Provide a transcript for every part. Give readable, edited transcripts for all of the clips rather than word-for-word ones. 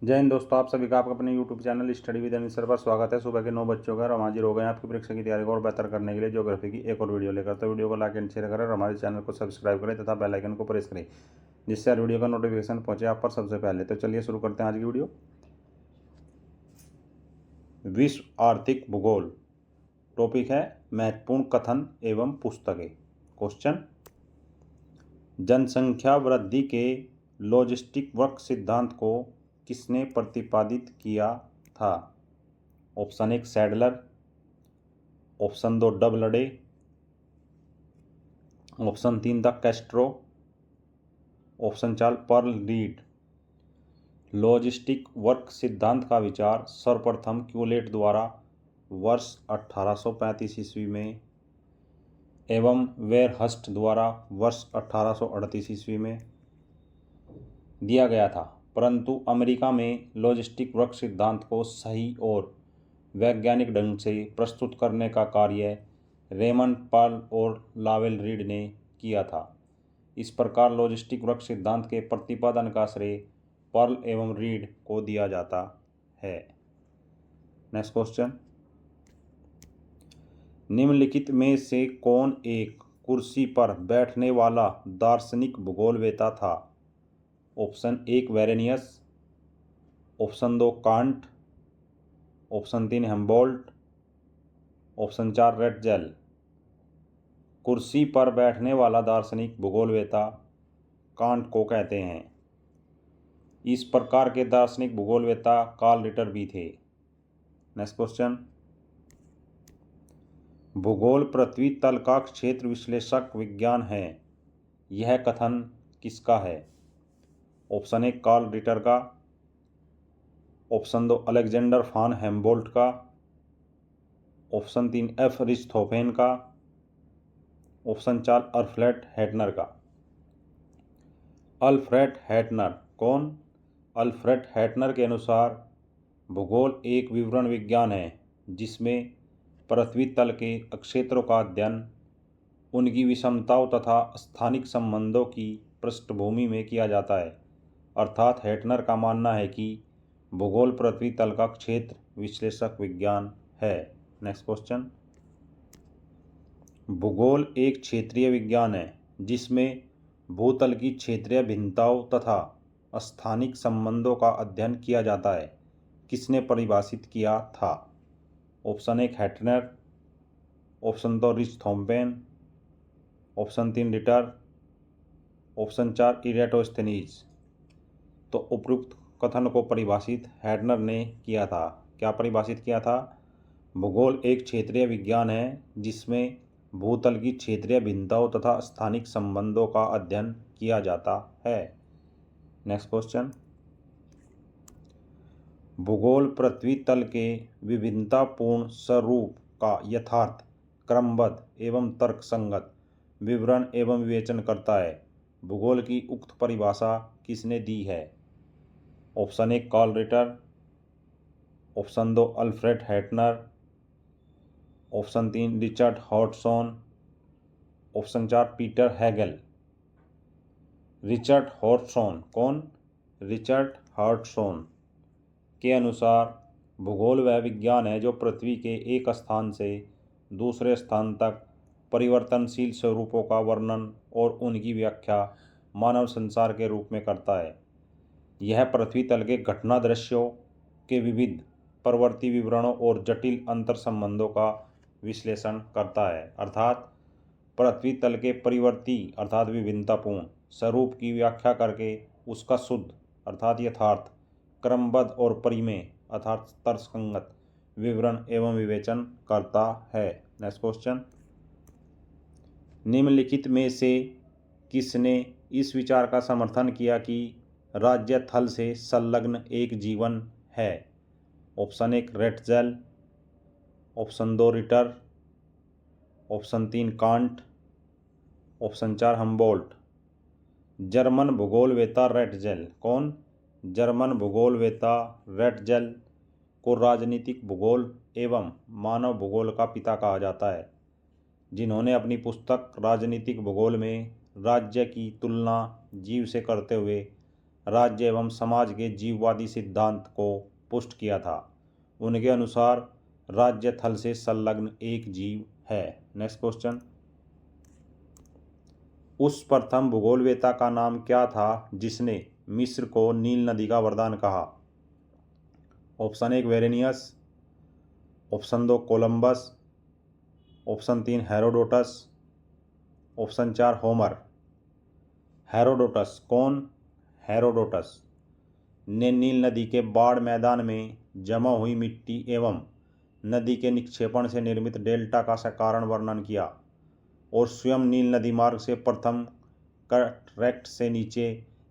जय हिंद दोस्तों, आप सभी का आपका अपने YouTube channel study with Anil sir पर स्वागत है। सुबह के 9 बज चुके हैं और हम हाजिर हो गए हैं आपकी परीक्षा की तैयारी को और बेहतर करने के लिए ज्योग्राफी की एक और वीडियो लेकर। तो वीडियो को लाइक एंड शेयर करें और हमारे चैनल को सब्सक्राइब करें तथा बेल आइकन को प्रेस करें, जिससे हर वीडियो का नोटिफिकेशन पहुंचे आप पर सबसे पहले। तो चलिए शुरू करते हैं आज की वीडियो। विश्व आर्थिक भूगोल टॉपिक है महत्वपूर्ण कथन एवं पुस्तकें। क्वेश्चन, जनसंख्या वृद्धि के लॉजिस्टिक वक्र सिद्धांत को किसने प्रतिपादित किया था? Option 1 Sadler, option 2 Doubleday, option 3 de Castro, option 4 Pearl Reed. Logistic वर्क सिद्धांत का विचार सर्वप्रथम क्यूलेट द्वारा वर्ष 1835 ईस्वी में एवं वेरहस्ट द्वारा वर्ष 1838 ईस्वी में दिया गया था, परंतु अमेरिका में लॉजिस्टिक वर्क सिद्धांत को सही और वैज्ञानिक ढंग से प्रस्तुत करने का कार्य रेमंड पर्ल और लावेल रीड ने किया था। इस प्रकार लॉजिस्टिक वर्क सिद्धांत के प्रतिपादन का श्रेय पर्ल एवं रीड को दिया जाता है। नेक्स्ट क्वेश्चन, निम्नलिखित में से कौन एक कुर्सी पर बैठने वाला दार्शनिक भूगोलवेता था? Option 1 Varenius, option 2 Kant, option 3 Humboldt, option 4 Ratzel. कुर्सी पर बैठने वाला दार्शनिक भूगोलवेता कांट को कहते हैं। इस प्रकार के दार्शनिक भूगोलवेता कार्ल रिटर भी थे। नेक्स्ट क्वेश्चन, भूगोल पृथ्वी तल का क्षेत्र विश्लेषक विज्ञान है, यह कथन किसका है? ऑप्शन 1 कार्ल रिटर का, ऑप्शन 2 अलेक्जेंडर फान हेम्बोल्ट का, ऑप्शन 3 एफ रिchthofen का, ऑप्शन 4 अल्फ्रेड हेटनर का। अल्फ्रेड हेटनर कौन? अल्फ्रेड हेटनर के अनुसार भूगोल एक विवरण विज्ञान है जिसमें पृथ्वी तल के क्षेत्रों का अध्ययन उनकी विषमताओं तथा स्थानिक संबंधों की पृष्ठभूमि में किया जाता है। अर्थात हेटनर का मानना है कि भूगोल पृथ्वी तल का क्षेत्र विश्लेषक विज्ञान है। नेक्स्ट क्वेश्चन, भूगोल एक क्षेत्रीय विज्ञान है जिसमें भूतल की क्षेत्रीय भिन्नताओं तथा स्थानिक संबंधों का अध्ययन किया जाता है। किसने परिभाषित किया था? Option 1 Hettner, option 2 Richthofen, option 3 Ritter, option 4 Eratosthenes. तो उपयुक्त कथन को परिभाषित हेटनर ने किया था। क्या परिभाषित किया था? भूगोल एक क्षेत्रीय विज्ञान है जिसमें भूतल की क्षेत्रीय भिन्नताओं तथा स्थानिक संबंधों का अध्ययन किया जाता है। नेक्स्ट क्वेश्चन, भूगोल पृथ्वी तल के विभिन्नतापूर्ण स्वरूप का यथार्थ, क्रमबद्ध एवं तर्कसंगत विवरण एवं विवेचन करता है। भूगोल की उक्त परिभाषा किसने दी है? Option 1 Carl Ritter, option 2 Alfred Hettner, option 3 Richard Hartshorne, option 4 Peter Haggett. Richard Hartshorne कौन? रिचर्ड हॉटसन के अनुसार भूगोल वह विज्ञान है जो पृथ्वी के एक स्थान से दूसरे स्थान तक परिवर्तनशील स्वरूपों का वर्णन और उनकी व्याख्या मानव संसार के रूप में करता है। यह पृथ्वी तल के घटना दृश्यों के विविध प्रवृत्ति विवरणों और जटिल अंतर संबंधों का विश्लेषण करता है। अर्थात पृथ्वी तल के परिवर्ती अर्थात विभिन्नतापूर्ण स्वरूप की व्याख्या करके उसका शुद्ध अर्थात यथार्थ, क्रमबद्ध और परिमेय अर्थात तर्कसंगत विवरण एवं विवेचन करता है। नेक्स्ट क्वेश्चन, निम्नलिखित में से किसने इस विचार का समर्थन किया कि राज्य थल से संलग्न एक जीवन है? Option 1 Ratzel, option 2 Ritter, option 3 Kant, option 4 Humboldt. German भूगोलवेता रेटजेल कौन? जर्मन भूगोलवेता रेटजेल को राजनीतिक भूगोल एवं मानव भूगोल का पिता कहा जाता है, जिन्होंने अपनी पुस्तक राजनीतिक भूगोल में राज्य की तुलना जीव से करते हुए राज्य एवं समाज के जीववादी सिद्धांत को पुष्ट किया था। उनके अनुसार राज्य थल से संलग्न एक जीव है। नेक्स्ट क्वेश्चन, उस प्रथम भूगोलवेत्ता का नाम क्या था जिसने मिस्र को नील नदी का वरदान कहा? Option 1 Varenius, option 2 Columbus, option 3 Herodotus, option 4 Homer. Herodotus कौन? हेरोडोटस ने नील नदी के बाढ़ मैदान में जमा हुई मिट्टी एवं नदी के निक्षेपण से निर्मित डेल्टा का साधारण वर्णन किया और स्वयं नील नदी मार्ग से प्रथम कटरैक्ट से नीचे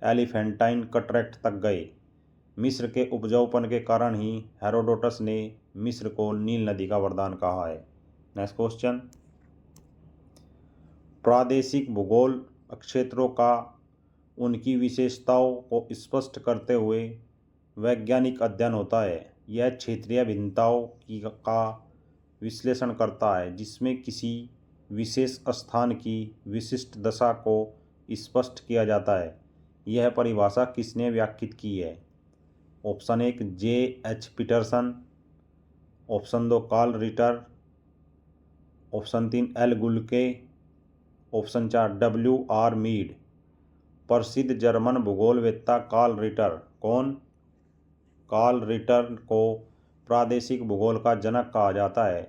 एलिफेंटाइन कटरैक्ट तक गए। मिस्र के उपजाऊपन के कारण ही हेरोडोटस ने मिस्र को नील नदी का वरदान कहा है। नेक्स्ट क्वेश्चन, प्रादेशिक भूगोल क्षेत्रों का उनकी विशेषताओं को स्पष्ट करते हुए वैज्ञानिक अध्ययन होता है। यह क्षेत्रीय भिन्नताओं का विश्लेषण करता है जिसमें किसी विशेष स्थान की विशिष्ट दशा को स्पष्ट किया जाता है। यह परिभाषा किसने व्याख्यात की है? Option 1 J.H. Paterson, option 2 Carl Ritter, option 3 L Guelke, option 4 W.R. Mead. प्रसिद्ध जर्मन भूगोलवेत्ता कार्ल रिटर कौन? कार्ल रिटर को प्रादेशिक भूगोल का जनक कहा जाता है।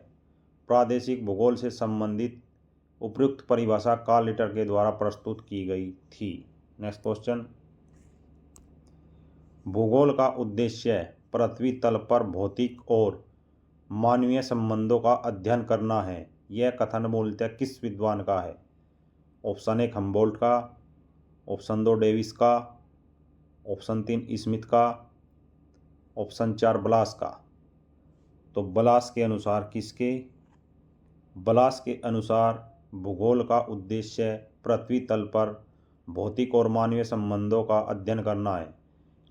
प्रादेशिक भूगोल से संबंधित उपयुक्त परिभाषा कार्ल रिटर के द्वारा प्रस्तुत की गई थी। नेक्स्ट क्वेश्चन, भूगोल का उद्देश्य पृथ्वी तल पर भौतिक और मानवीय संबंधों का अध्ययन करना है। यह कथन मूलतः किस विद्वान का है? ऑप्शन 1 हम्बोल्ट का, ऑप्शन 2 डेविस का, ऑप्शन 3 स्मिथ का, ऑप्शन 4 ब्लास का। तो ब्लास के अनुसार किसके? ब्लास के अनुसार भूगोल का उद्देश्य पृथ्वी तल पर भौतिक और मानवीय संबंधों का अध्ययन करना है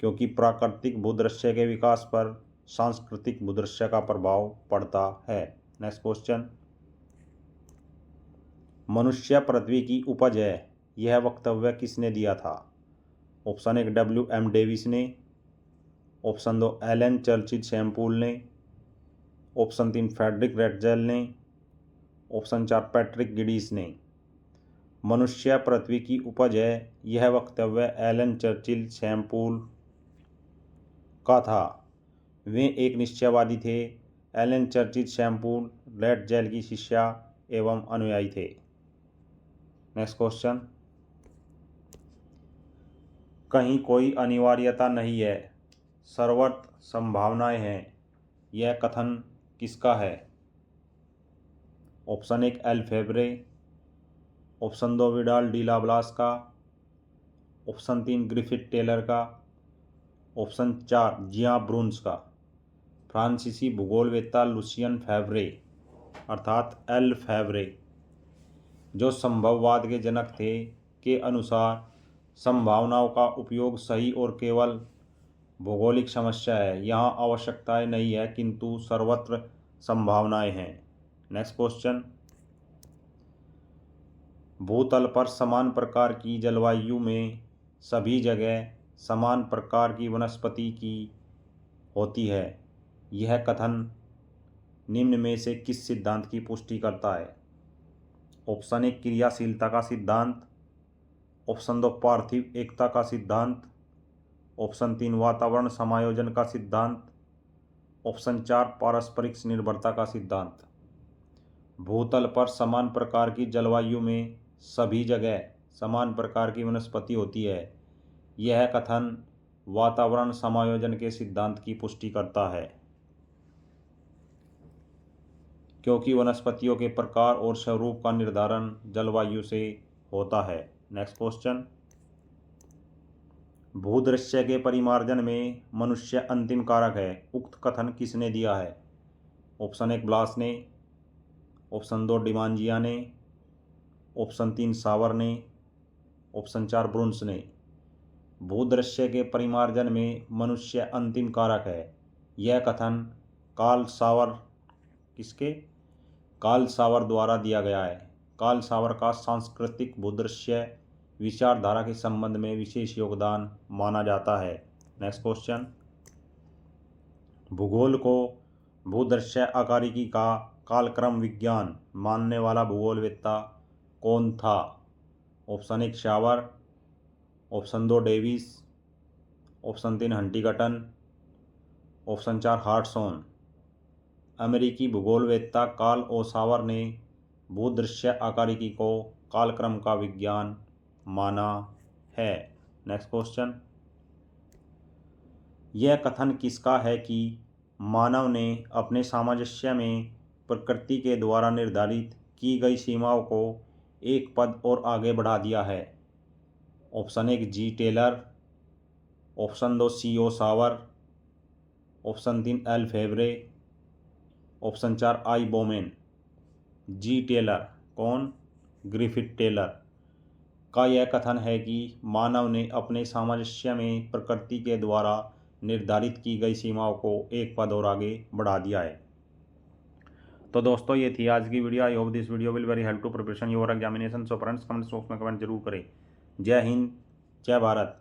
क्योंकि प्राकृतिक भूदृश्य के विकास पर सांस्कृतिक भूदृश्य का प्रभाव पड़ता है। नेक्स्ट क्वेश्चन, मनुष्य पृथ्वी की उपज है, यह वक्तव्य किसने दिया था? Option 1 W.M. डेविस ने, ऑप्शन 2 एलन चर्चिल शैम्पूल ने, ऑप्शन 3 फ्रेडरिक रेटजेल ने, ऑप्शन 4 पैट्रिक गिडीस ने। मनुष्य पृथ्वी की उपज है, यह वक्तव्य एलन चर्चिल शैम्पूल का था। वे एक निश्चयवादी थे। एलन चर्चिल शैम्पूल रेटजेल की शिष्या एवं अनुयायी थे। नेक्स्ट क्वेश्चन, कहीं कोई अनिवार्यता नहीं है, सर्वत्र संभावनाएं हैं, यह कथन किसका है? Option 1 L Febvre, option 2 Vidal de Lablache का, ऑप्शन 3 ग्रिफिथ टेलर का, ऑप्शन 4 जिया ब्रून्स का। फ्रांसीसी भूगोलवेत्ता लुसियन फेब्रे अर्थात एल फेब्रे जो संभववाद के जनक थे के अनुसार संभावनाओं का उपयोग सही और केवल भौगोलिक समस्या है। यहाँ आवश्यकताएं नहीं है किंतु सर्वत्र संभावनाएं हैं। नेक्स्ट क्वेश्चन, भूतल पर समान प्रकार की जलवायु में सभी जगह समान प्रकार की वनस्पति की होती है। यह कथन निम्न में से किस सिद्धांत की पुष्टि करता है? ऑप्शन 1 क्रियाशीलता का सिद्धांत, ऑप्शन 2 पार्थिव एकता का सिद्धांत, ऑप्शन 3 वातावरण समायोजन का सिद्धांत, ऑप्शन 4 पारस्परिक निर्भरता का सिद्धांत। भूतल पर समान प्रकार की जलवायु में सभी जगह समान प्रकार की वनस्पति होती है। यह कथन वातावरण समायोजन के सिद्धांत की पुष्टि करता है क्योंकि वनस्पतियों के प्रकार और स्वरूप का निर्धारण जलवायु से होता है। नेक्स्ट क्वेश्चन, भूदृश्य के परिमार्जन में मनुष्य अंतिम कारक है, उक्त कथन किसने दिया है? ऑप्शन 1 ब्लास ने, ऑप्शन 2 डिमांजिया ने, ऑप्शन 3 सावर ने, ऑप्शन 4 ब्रुन्स ने। भूदृश्य के परिमार्जन में मनुष्य अंतिम कारक है, यह कथन कार्ल सावर द्वारा दिया गया है। कार्ल सावर का सांस्कृतिक भूदृश्य विचारधारा के संबंध में विशेष योगदान माना जाता है। नेक्स्ट क्वेश्चन, भूगोल को भूदृश्य आकारिकी का कालक्रम विज्ञान मानने वाला भूगोलवेत्ता कौन था? Option 1 shower, option 2 Davis, option 3 Huntington, option 4 हार्टसॉन। अमेरिकी भूगोलवेत्ता कार्ल ओ सावर ने भूदृश्य आकारिकी को कालक्रम का विज्ञान माना है। नेक्स्ट क्वेश्चन, यह कथन किसका है कि मानव ने अपने सामंजस्य में प्रकृति के द्वारा निर्धारित की गई सीमाओं को एक पद और आगे बढ़ा दिया है? ऑप्शन 1 जी टेलर, ऑप्शन 2 सी ओ सावर, ऑप्शन 3 एल फेवरे, ऑप्शन 4 आई बोमेन। जी टेलर कौन? ग्रिफिथ टेलर का यह कथन है कि मानव ने अपने सामंजस्य में प्रकृति के द्वारा निर्धारित की गई सीमाओं को एक पद और आगे बढ़ा दिया है। तो दोस्तों ये थी आज की video. I hope this video will very help to preparation your examination. So friends comment box में कमेंट जरूर करें। जय हिंद, जय भारत।